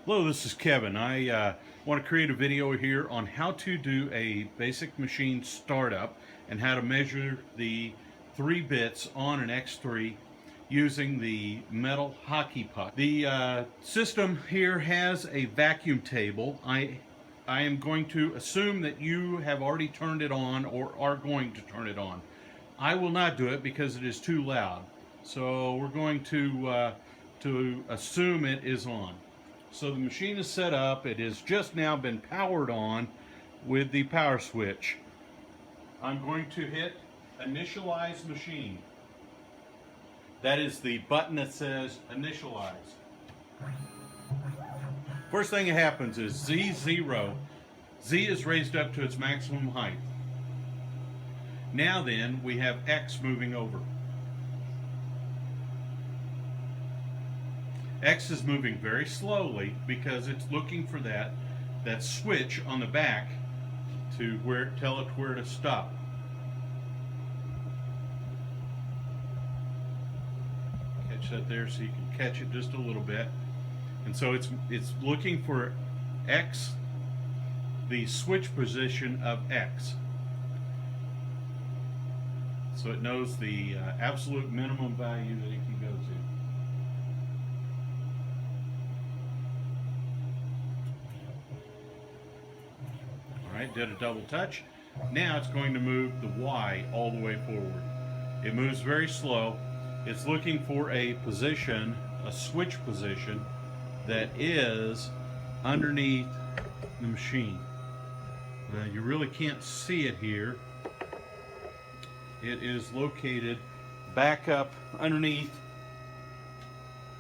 Hello, this is Kevin. I want to create a video here on how to do a basic machine startup and how to measure the 3 bits on an X3 using the metal hockey puck. The system here has a vacuum table. I am going to assume that you have already turned it on or are going to turn it on. I will not do it because it is too loud. So we're going to assume it is on. So the machine is set up. It has just now been powered on with the power switch. I'm going to hit initialize machine. That is the button that says initialize. First thing that happens is Z0. Z is raised up to its maximum height. Now then, we have X moving over. X is moving very slowly because it's looking for that switch on the back to tell it where to stop. Catch that there so you can catch it just a little bit. And so it's looking for X, the switch position of X. So it knows the absolute minimum value that it can go to. Alright, did a double touch. Now it's going to move the Y all the way forward. It moves very slow. It's looking for a position, a switch position, that is underneath the machine. You really can't see it here. It is located back up underneath,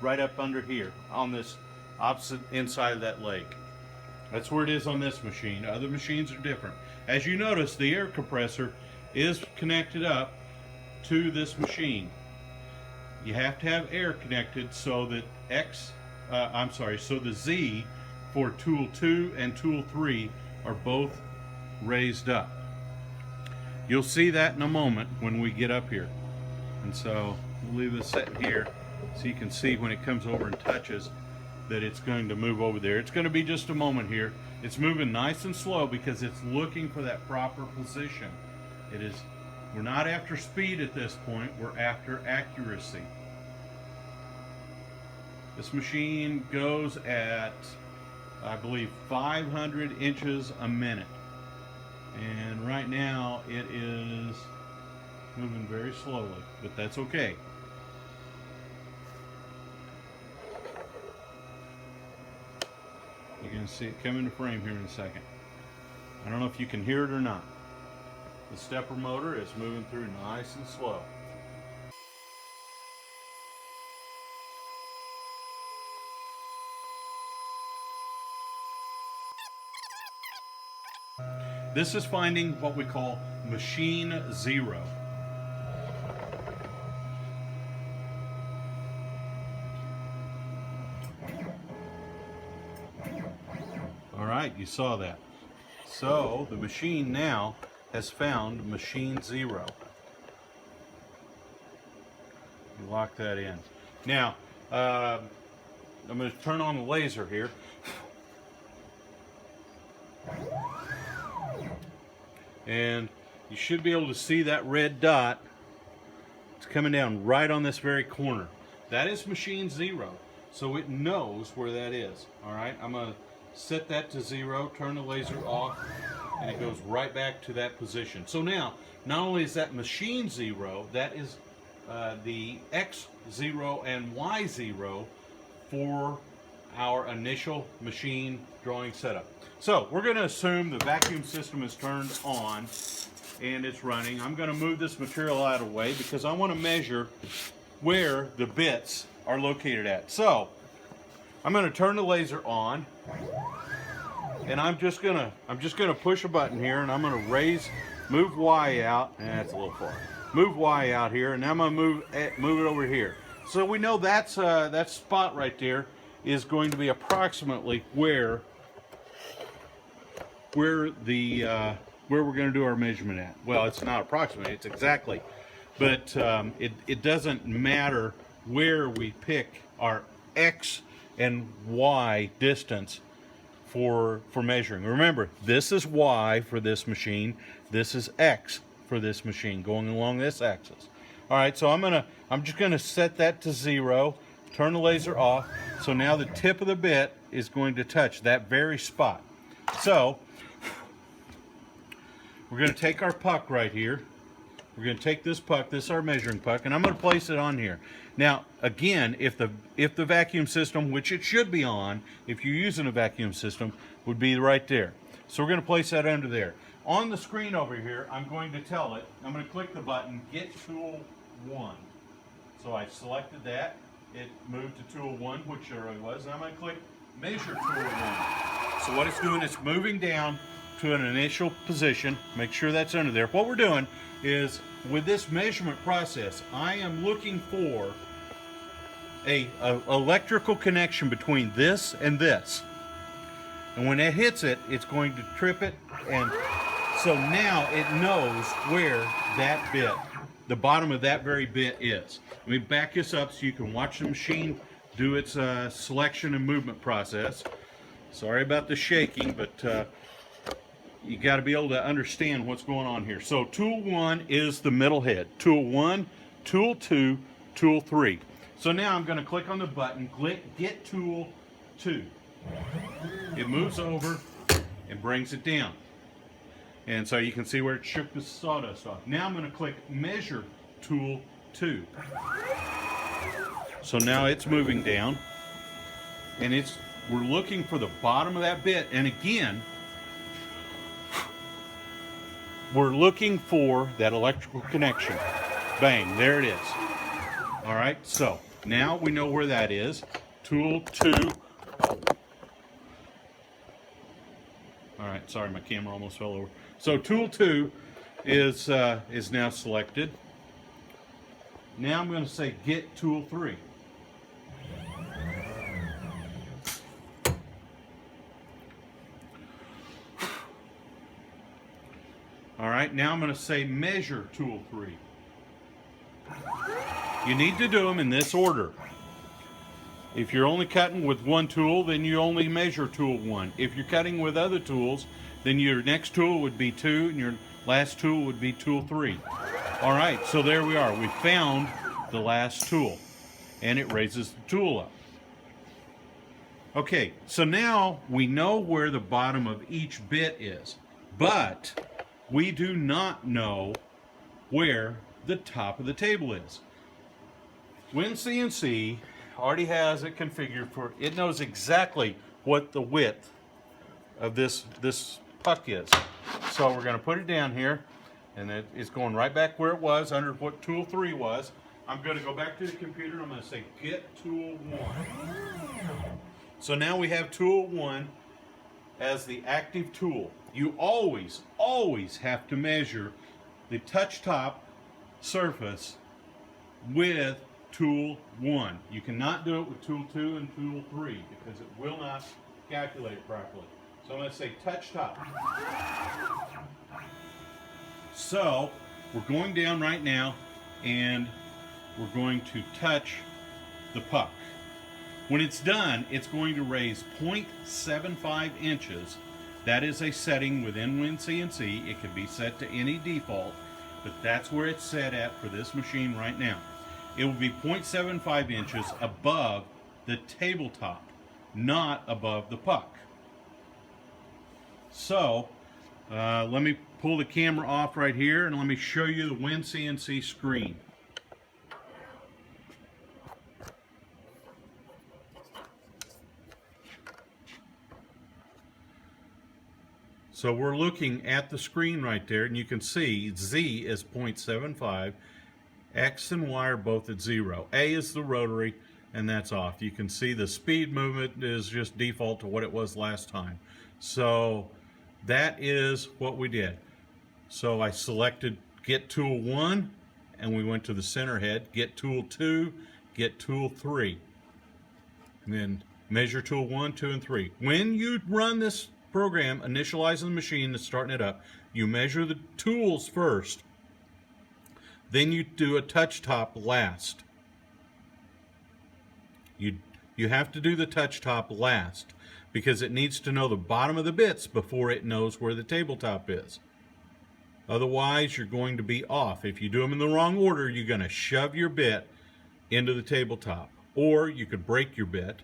right up under here, on this opposite inside of that leg. That's where it is on this machine. Other machines are different. As you notice, the air compressor is connected up to this machine. You have to have air connected so that so the Z for tool 2 and tool 3 are both raised up. You'll see that in a moment when we get up here. And so we'll leave this sitting here so you can see when it comes over and touches that it's going to move over there. It's going to be just a moment here. It's moving nice and slow because it's looking for that proper position. We're not after speed at this point, we're after accuracy. This machine goes at, I believe, 500 inches a minute. And right now it is moving very slowly, but that's okay. You're going to see it come into frame here in a second. I don't know if you can hear it or not. The stepper motor is moving through nice and slow. This is finding what we call machine 0. Alright, you saw that. So the machine now has found machine 0. You lock that in. Now, I'm going to turn on the laser here. And you should be able to see that red dot. It's coming down right on this very corner. That is machine 0. So it knows where that is. Alright, I'm going to set that to 0, turn the laser off, and it goes right back to that position. So now, not only is that machine 0, that is the X0 and Y0 for our initial machine drawing setup. So we're going to assume the vacuum system is turned on and it's running. I'm going to move this material out of the way because I want to measure where the bits are located at. So I'm going to turn the laser on, and I'm just gonna push a button here, and I'm gonna move Y out, and that's a little far. Move Y out here, and I'm gonna move it over here. So we know that spot right there is going to be approximately where we're going to do our measurement at. Well, it's not approximately, it's exactly. But it doesn't matter where we pick our X and Y distance for measuring. Remember, this is Y for this machine, this is X for this machine, going along this axis. All right, so I'm just gonna set that to 0, turn the laser off, so now the tip of the bit is going to touch that very spot. So we're going to take our puck right here. We're going to take this puck, this is our measuring puck, and I'm going to place it on here. Now, again, if the vacuum system, which it should be on, if you're using a vacuum system, would be right there. So we're going to place that under there. On the screen over here, I'm going to tell it, I'm going to click the button, Get Tool 1. So I selected that. It moved to Tool 1, which there it was, and I'm going to click Measure Tool 1. So what it's doing is moving down to an initial position. Make sure that's under there. What we're doing is, with this measurement process, I am looking for a electrical connection between this and this. And when it hits it, it's going to trip it, and so now it knows where that bit, the bottom of that very bit is. Let me back this up so you can watch the machine do its selection and movement process. Sorry about the shaking, but you got to be able to understand what's going on here. So tool 1 is the middle head. Tool 1, tool 2, tool 3. So now I'm going to click on the button, click Get Tool 2. It moves over and brings it down. And so you can see where it shook the sawdust off. Now I'm going to click Measure Tool 2. So now it's moving down, and we're looking for the bottom of that bit. And again, we're looking for that electrical connection. Bang, there it is. All right, so now we know where that is. Tool 2. All right, sorry, my camera almost fell over. So tool 2 is now selected. Now I'm going to say Get Tool 3. All right, now I'm going to say Measure Tool 3. You need to do them in this order. If you're only cutting with one tool, then you only measure tool 1. If you're cutting with other tools, then your next tool would be 2, and your last tool would be tool 3. All right, so there we are. We found the last tool, and it raises the tool up. Okay, so now we know where the bottom of each bit is, but we do not know where the top of the table is. WinCNC already has it configured for, it knows exactly what the width of this puck is. So we're going to put it down here, and it's going right back where it was, under what tool 3 was. I'm going to go back to the computer, and I'm going to say Get Tool 1. So now we have tool 1 as the active tool. You always have to measure the touch top surface with tool 1. You cannot do it with tool 2 and tool 3 because it will not calculate properly. So I'm going to say touch top. So we're going down right now, and we're going to touch the puck. When it's done, it's going to raise 0.75 inches. That is a setting within WinCNC. It can be set to any default, but that's where it's set at for this machine right now. It will be 0.75 inches above the tabletop, not above the puck. So let me pull the camera off right here, and let me show you the WinCNC screen. So we're looking at the screen right there, and you can see Z is 0.75, X and Y are both at 0. A is the rotary, and that's off. You can see the speed movement is just default to what it was last time. So that is what we did. So I selected Get Tool 1, and we went to the center head, Get Tool 2, Get Tool 3. And then Measure Tool 1, 2, and 3. When you run this program, initializing the machine and starting it up, you measure the tools first, then you do a touch top last. You You have to do the touch top last because it needs to know the bottom of the bits before it knows where the tabletop is. Otherwise, you're going to be off. If you do them in the wrong order, you're going to shove your bit into the tabletop. Or you could break your bit,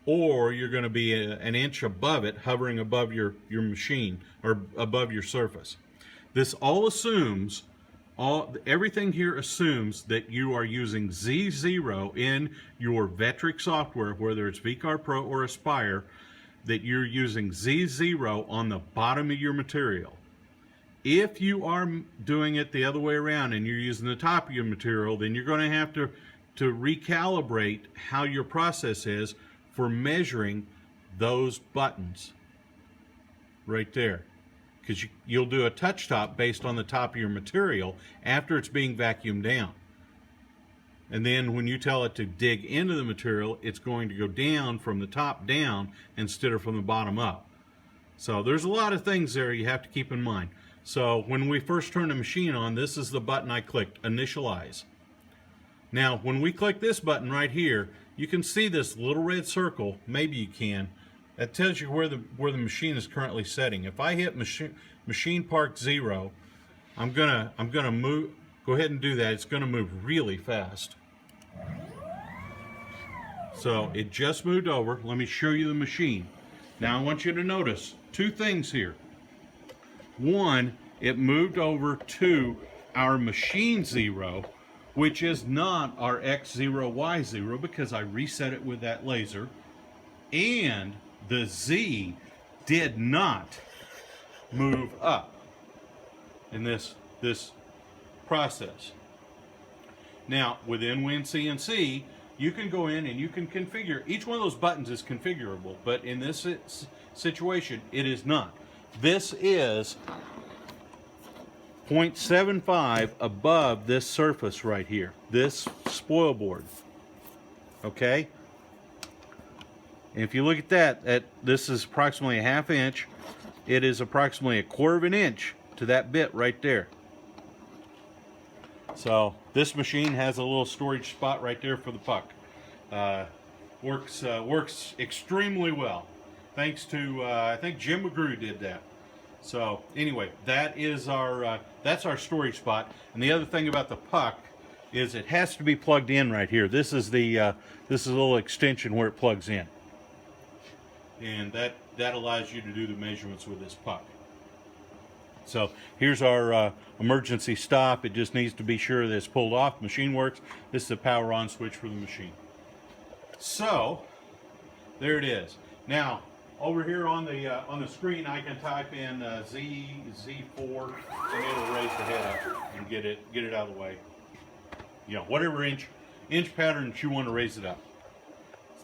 or you're going to be an inch above it, hovering above your machine or above your surface. This all assumes, everything here assumes that you are using Z0 in your Vectric software, whether it's VCAR Pro or Aspire, that you're using Z0 on the bottom of your material. If you are doing it the other way around and you're using the top of your material, then you're going to have to recalibrate how your process is for measuring those buttons right there. Because you'll do a touch top based on the top of your material after it's being vacuumed down. And then when you tell it to dig into the material, it's going to go down from the top down instead of from the bottom up. So there's a lot of things there you have to keep in mind. So when we first turn the machine on, this is the button I clicked, Initialize. Now when we click this button right here, you can see this little red circle, maybe you can, that tells you where the machine is currently setting. If I hit machine park 0, I'm gonna move, go ahead and do that. It's gonna move really fast. So it just moved over. Let me show you the machine. Now I want you to notice two things here. One, it moved over to our machine 0, which is not our X0, Y0, because I reset it with that laser. And the Z did not move up in this process. Now, within WinCNC, you can go in and you can configure, each one of those buttons is configurable, but in this situation, it is not. This is 0.75 above this surface right here, this spoil board. Okay? And if you look at that, this is approximately a ½ inch. It is approximately a quarter of an inch to that bit right there. So this machine has a little storage spot right there for the puck. Works extremely well. Thanks to I think Jim McGrew did that. So anyway, that is that's our storage spot. And the other thing about the puck is it has to be plugged in right here. This is the this is a little extension where it plugs in, and that allows you to do the measurements with this puck. So here's our emergency stop. It just needs to be sure that it's pulled off. Machine works. This is the power on switch for the machine. So there it is. Now over here on the screen, I can type in Z4, and it'll raise the head up and get it out of the way. You know, whatever inch pattern that you want to raise it up.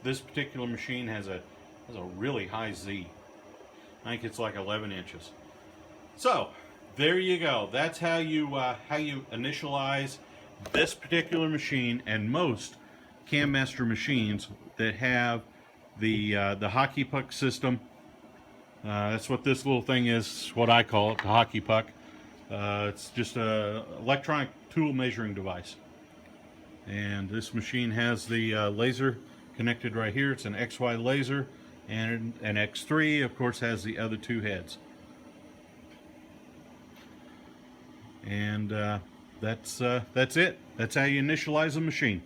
This particular machine has a really high Z. I think it's like 11 inches. So there you go. That's how you initialize this particular machine and most CAMaster machines that have the hockey puck system. That's what this little thing is, what I call it, the hockey puck. It's just an electronic tool measuring device. And this machine has the laser connected right here. It's an XY laser, and an X3, of course, has the other two heads. And that's it. That's how you initialize a machine.